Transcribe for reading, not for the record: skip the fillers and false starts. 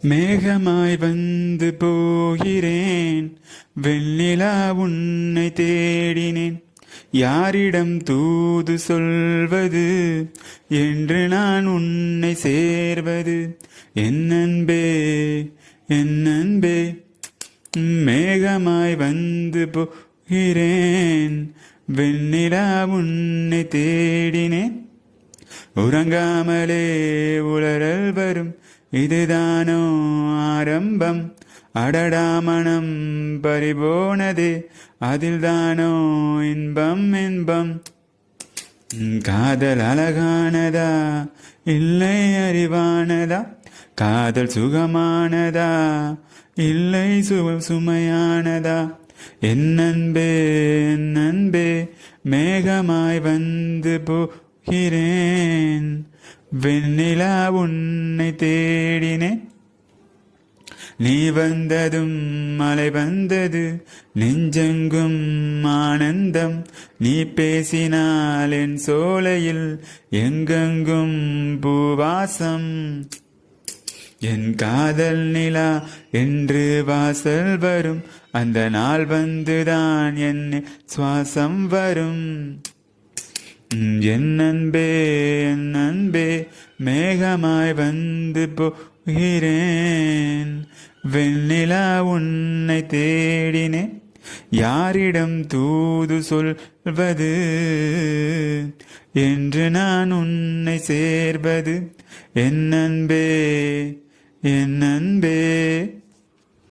மேகமாய் வந்து போகிறேன், வெண்ணிலா உன்னை தேடினேன். யாரிடம் தூது சொல்வது என்று நான் உன்னை சேர்வது? என் அன்பே, என் அன்பே. மேகமாய் வந்து போகிறேன், வெண்ணிலா உன்னை தேடினேன். உறங்காமலே உளறல் வரும், இதுதானோ ஆரம்பம்? அடடா மனம் பறிபோனதே, அதில்தானோ இன்பம் இன்பம். காதல் அழகானதா இல்லை அறிவானதா? காதல் சுகமானதா இல்லை சுமையானதா? என் அன்பே, என் அன்பே. மேகமாய் வந்து போகிறேன், வெண்ணிலா உன்னை தேடினேன். நீ வந்ததும் மழை வந்தது, நெஞ்செங்கும் ஆனந்தம். நீ பேசினால் என் சோலையில் எங்கெங்கும் பூவாசம். என் காதல் நிலா என்று வாசல் வரும், அந்த நாள் வந்துதான் என் சுவாசம் வரும். என் அன்பே, என் அன்பே. மேகமாய் வந்து போகிறேன், வெண்ணிலா உன்னை தேடினேன். யாரிடம் தூது சொல்வது என்று நான் உன்னை சேர்வது? என் அன்பே, என் அன்பே.